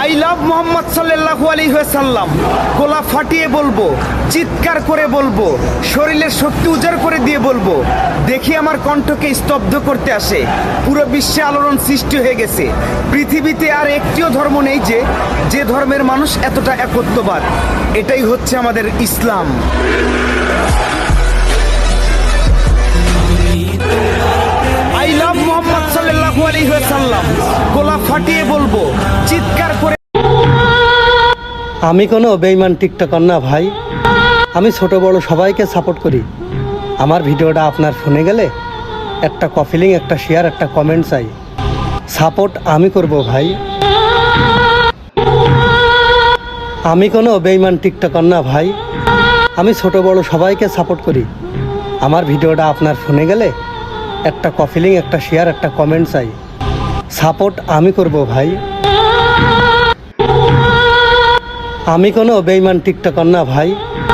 I love Mohammad সাল্লাল্লাহু আলাইহি ওয়াসাল্লাম। গলা ফাটিয়ে বলবো, চিৎকার করে বলবো, শরীরের শক্তি উজাড় করে দিয়ে বলবো। দেখি আমার কণ্ঠকে স্তব্ধ করতে আসে। পুরো বিশ্বে আলোড়ন সৃষ্টি হয়ে গেছে। পৃথিবীতে আর একটিও ধর্ম নেই যে ধর্মের মানুষ এতটা একত্ববাদ। এটাই হচ্ছে আমাদের ইসলাম। আই লাভ মোহাম্মদ সাল্লাল্লাহু আলাইহি ওয়াসাল্লাম। গলা ফাটিয়ে বলবো, চিৎকার করে। আমি কোনো বেঈমান টিকটকার না ভাই। আমি ছোট বড় সবাইকে সাপোর্ট করি। আমার ভিডিওটা আপনার ফোনে গেলে একটা কপি লিংক, একটা শেয়ার, একটা কমেন্ট চাই। সাপোর্ট আমি করব ভাই। আমি কোনো বেঈমান টিকটকার না ভাই। আমি ছোট বড় সবাইকে সাপোর্ট করি। আমার ভিডিওটা আপনার ফোনে গেলে একটা কপি লিংক, একটা শেয়ার, একটা কমেন্ট চাই। সাপোর্ট আমি করব ভাই। আমি কোনো বেঈমান টিকটকার না ভাই।